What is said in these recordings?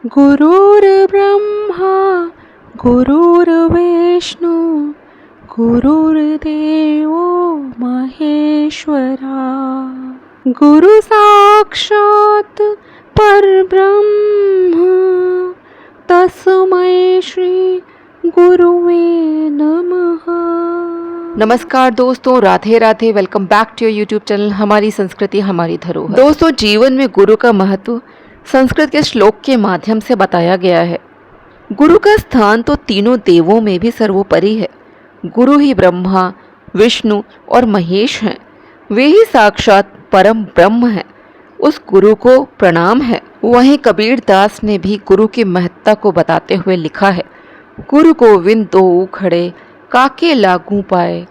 गुरुर्ब्रह्मा गुरुर्विष्णू गुरुर्देवो महेश्वरा गुरु साक्षात परब्रह्म तस्मै श्री गुरुवे नमः। नमस्कार दोस्तों, Radhe Radhe. Welcome back to your YouTube channel हमारी संस्कृति हमारी धरोहर। दोस्तों, जीवन में गुरु का महत्व संस्कृत के श्लोक के माध्यम से बताया गया है। गुरु का स्थान तो तीनों देवों में भी सर्वोपरि है। गुरु ही ब्रह्मा, विष्णु और महेश हैं। वे ही साक्षात परम ब्रह्म हैं। उस गुरु को प्रणाम है। वहीं कबीर दास ने भी गुरु की महत्ता को बताते हुए लिखा है, गुरु गोविंद दो खड़े काके लागू पाए,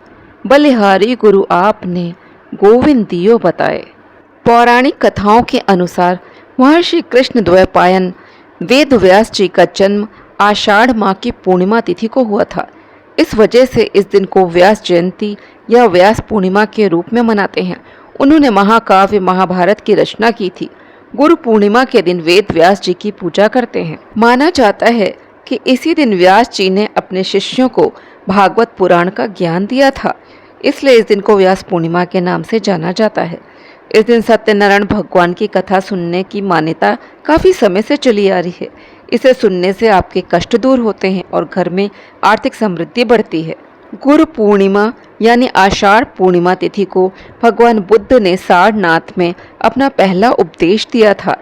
बलिहारी गुरु आपने गोविंद दियो बताए। पौराणिक कथाओं के अनुसार महर्षि कृष्ण द्वैपायन वेद व्यास जी का जन्म आषाढ़ माह की पूर्णिमा तिथि को हुआ था। इस वजह से इस दिन को व्यास जयंती या व्यास पूर्णिमा के रूप में मनाते हैं। उन्होंने महाकाव्य महाभारत की रचना की थी। गुरु पूर्णिमा के दिन वेद व्यास जी की पूजा करते हैं। माना जाता है कि इसी दिन व्यास जी ने अपने शिष्यों को भागवत पुराण का ज्ञान दिया था, इसलिए इस दिन को व्यास पूर्णिमा के नाम से जाना जाता है। इस दिन सत्यनारायण भगवान की कथा सुनने की मान्यता काफ़ी समय से चली आ रही है। इसे सुनने से आपके कष्ट दूर होते हैं और घर में आर्थिक समृद्धि बढ़ती है। गुरु पूर्णिमा यानी आषाढ़ पूर्णिमा तिथि को भगवान बुद्ध ने सारनाथ में अपना पहला उपदेश दिया था।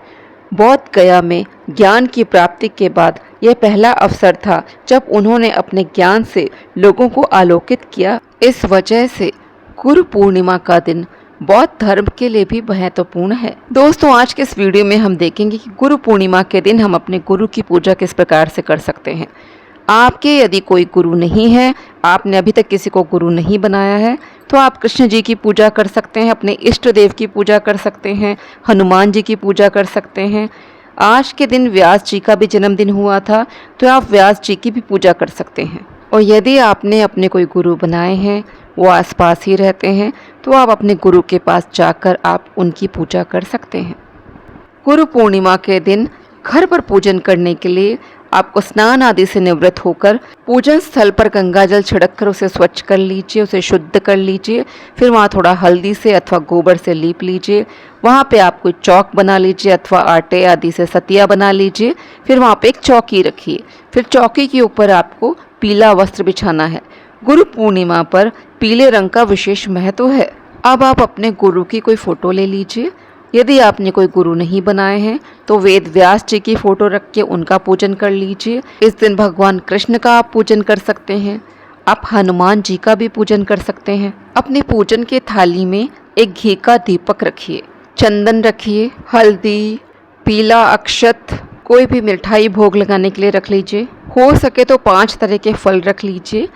बौद्ध गया में ज्ञान की प्राप्ति के बाद यह पहला अवसर था जब उन्होंने अपने ज्ञान से लोगों को आलोकित किया। इस वजह से गुरु पूर्णिमा का दिन बौद्ध धर्म के लिए भी महत्वपूर्ण है। दोस्तों, आज के इस वीडियो में हम देखेंगे कि गुरु पूर्णिमा के दिन हम अपने गुरु की पूजा किस प्रकार से कर सकते हैं। आपके यदि कोई गुरु नहीं है, आपने अभी तक किसी को गुरु नहीं बनाया है, तो आप कृष्ण जी की पूजा कर सकते हैं, अपने इष्ट देव की पूजा कर सकते हैं, हनुमान जी की पूजा कर सकते हैं। आज के दिन व्यास जी का भी जन्मदिन हुआ था, तो आप व्यास जी की भी पूजा कर सकते हैं। और यदि आपने अपने कोई गुरु बनाए हैं, वो आसपास ही रहते हैं, तो आप अपने गुरु के पास जाकर आप उनकी पूजा कर सकते हैं। गुरु पूर्णिमा के दिन घर पर पूजन करने के लिए आपको स्नान आदि से निवृत्त होकर पूजन स्थल पर गंगा जल छिड़क कर उसे स्वच्छ कर लीजिए, उसे शुद्ध कर लीजिए। फिर वहाँ थोड़ा हल्दी से अथवा गोबर से लीप लीजिए। वहाँ पे आप कोई चौक बना लीजिए अथवा आटे आदि से सतिया बना लीजिए। फिर वहाँ पे एक चौकी रखिए। फिर चौकी के ऊपर आपको पीला वस्त्र बिछाना है। गुरु पूर्णिमा पर पीले रंग का विशेष महत्व है। अब आप अपने गुरु की कोई फोटो ले लीजिए। यदि आपने कोई गुरु नहीं बनाए हैं तो वेद व्यास जी की फोटो रख के उनका पूजन कर लीजिए। इस दिन भगवान कृष्ण का आप पूजन कर सकते हैं। आप हनुमान जी का भी पूजन कर सकते हैं। अपने पूजन के थाली में एक घी का दीपक रखिए, चंदन रखिए, हल्दी, पीला अक्षत, कोई भी मिठाई भोग लगाने के लिए रख लीजिए। हो सके तो 5 तरह के फल रख लीजिए,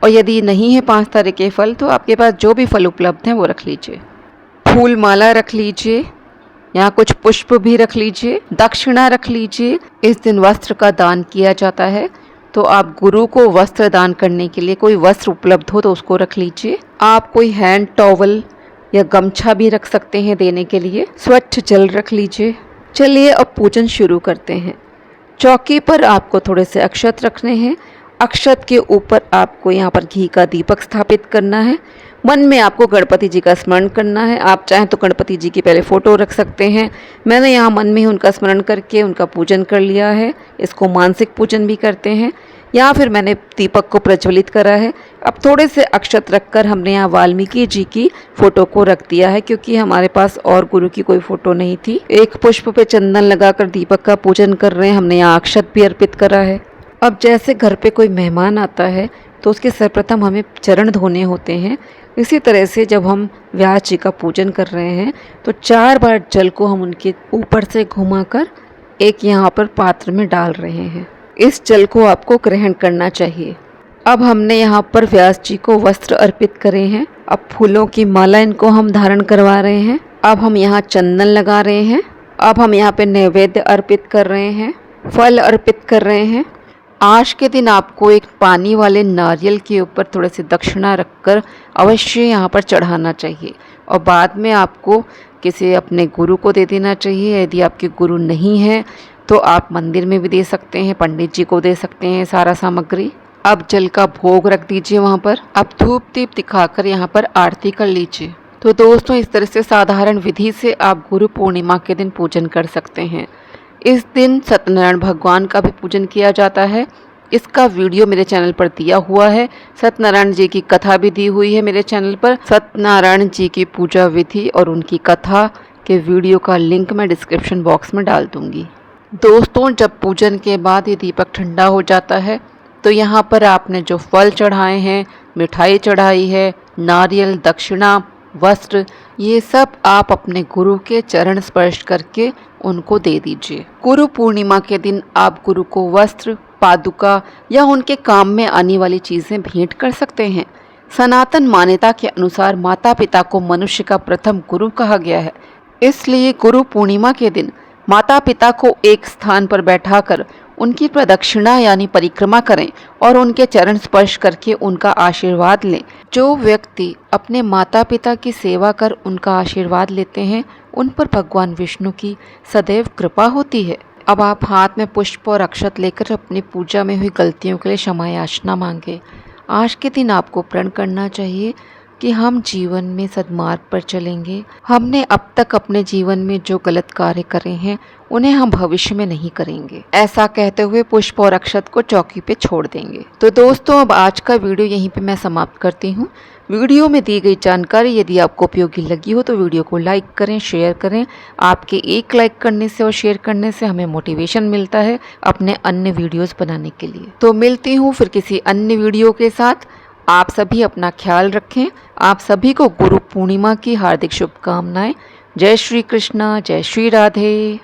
और यदि नहीं है 5 तरह के फल तो आपके पास जो भी फल उपलब्ध हैं वो रख लीजिए। फूल माला रख लीजिए, यहाँ कुछ पुष्प भी रख लीजिए, दक्षिणा रख लीजिए। इस दिन वस्त्र का दान किया जाता है, तो आप गुरु को वस्त्र दान करने के लिए कोई वस्त्र उपलब्ध हो तो उसको रख लीजिए। आप कोई हैंड टॉवल या गमछा भी रख सकते हैं देने के लिए। स्वच्छ जल रख लीजिए। चलिए अब पूजन शुरू करते हैं। चौकी पर आपको थोड़े से अक्षत रखने हैं। अक्षत के ऊपर आपको यहाँ पर घी का दीपक स्थापित करना है। मन में आपको गणपति जी का स्मरण करना है। आप चाहें तो गणपति जी की पहले फ़ोटो रख सकते हैं। मैंने यहाँ मन में ही उनका स्मरण करके उनका पूजन कर लिया है। इसको मानसिक पूजन भी करते हैं। यहाँ फिर मैंने दीपक को प्रज्वलित करा है। अब थोड़े से अक्षत रखकर हमने यहाँ वाल्मीकि जी की फ़ोटो को रख दिया है, क्योंकि हमारे पास और गुरु की कोई फ़ोटो नहीं थी। एक पुष्प पे चंदन लगाकर दीपक का पूजन कर रहे हैं। हमने यहाँ अक्षत भी अर्पित करा है। अब जैसे घर पे कोई मेहमान आता है तो उसके सर्वप्रथम हमें चरण धोने होते हैं। इसी तरह से जब हम व्यास जी का पूजन कर रहे हैं तो 4 बार जल को हम उनके ऊपर से घुमाकर एक यहाँ पर पात्र में डाल रहे हैं। इस जल को आपको ग्रहण करना चाहिए। अब हमने यहाँ पर व्यास जी को वस्त्र अर्पित करे हैं। अब फूलों की माला इनको हम धारण करवा रहे हैं। अब हम यहाँ चंदन लगा रहे हैं। अब हम यहाँ पे नैवेद्य अर्पित कर रहे हैं, फल अर्पित कर रहे हैं। आज के दिन आपको एक पानी वाले नारियल के ऊपर थोड़े से दक्षिणा रखकर अवश्य यहाँ पर चढ़ाना चाहिए, और बाद में आपको किसी अपने गुरु को दे देना चाहिए। यदि आपके गुरु नहीं हैं तो आप मंदिर में भी दे सकते हैं, पंडित जी को दे सकते हैं सारा सामग्री। अब जल का भोग रख दीजिए वहाँ पर। अब धूप दीप दिखाकर यहाँ पर आरती कर लीजिए। तो दोस्तों इस तरह से साधारण विधि से आप गुरु पूर्णिमा के दिन पूजन कर सकते हैं। इस दिन सत्यनारायण भगवान का भी पूजन किया जाता है। इसका वीडियो मेरे चैनल पर दिया हुआ है। सत्यनारायण जी की कथा भी दी हुई है मेरे चैनल पर। सत्यनारायण जी की पूजा विधि और उनकी कथा के वीडियो का लिंक मैं डिस्क्रिप्शन बॉक्स में डाल दूंगी। दोस्तों जब पूजन के बाद ये दीपक ठंडा हो जाता है तो यहाँ पर आपने जो फल चढ़ाए हैं, मिठाई चढ़ाई है, नारियल, दक्षिणा, वस्त्र, ये सब आप अपने गुरु के चरण स्पर्श करके उनको दे दीजिए। गुरु पूर्णिमा के दिन आप गुरु को वस्त्र, पादुका या उनके काम में आने वाली चीजें भेंट कर सकते हैं। सनातन मान्यता के अनुसार माता पिता को मनुष्य का प्रथम गुरु कहा गया है। इसलिए गुरु पूर्णिमा के दिन माता पिता को एक स्थान पर बैठाकर उनकी प्रदक्षिणा यानी परिक्रमा करें और उनके चरण स्पर्श करके उनका आशीर्वाद लें। जो व्यक्ति अपने माता पिता की सेवा कर उनका आशीर्वाद लेते हैं उन पर भगवान विष्णु की सदैव कृपा होती है। अब आप हाथ में पुष्प और अक्षत लेकर अपनी पूजा में हुई गलतियों के लिए क्षमा याचना मांगे। आज के दिन आपको प्रण करना चाहिए कि हम जीवन में सद्मार्ग पर चलेंगे। हमने अब तक अपने जीवन में जो गलत कार्य करे हैं उन्हें हम भविष्य में नहीं करेंगे। ऐसा कहते हुए पुष्प और अक्षत को चौकी पे छोड़ देंगे। तो दोस्तों अब आज का वीडियो यहीं पे मैं समाप्त करती हूँ। वीडियो में दी गई जानकारी यदि आपको उपयोगी लगी हो तो वीडियो को लाइक करें, शेयर करें। आपके एक लाइक करने से और शेयर करने से हमें मोटिवेशन मिलता है अपने अन्य वीडियोस बनाने के लिए। तो मिलती हूँ फिर किसी अन्य वीडियो के साथ। आप सभी अपना ख्याल रखें। आप सभी को गुरु पूर्णिमा की हार्दिक शुभकामनाएं। जय श्री कृष्णा, जय श्री राधे।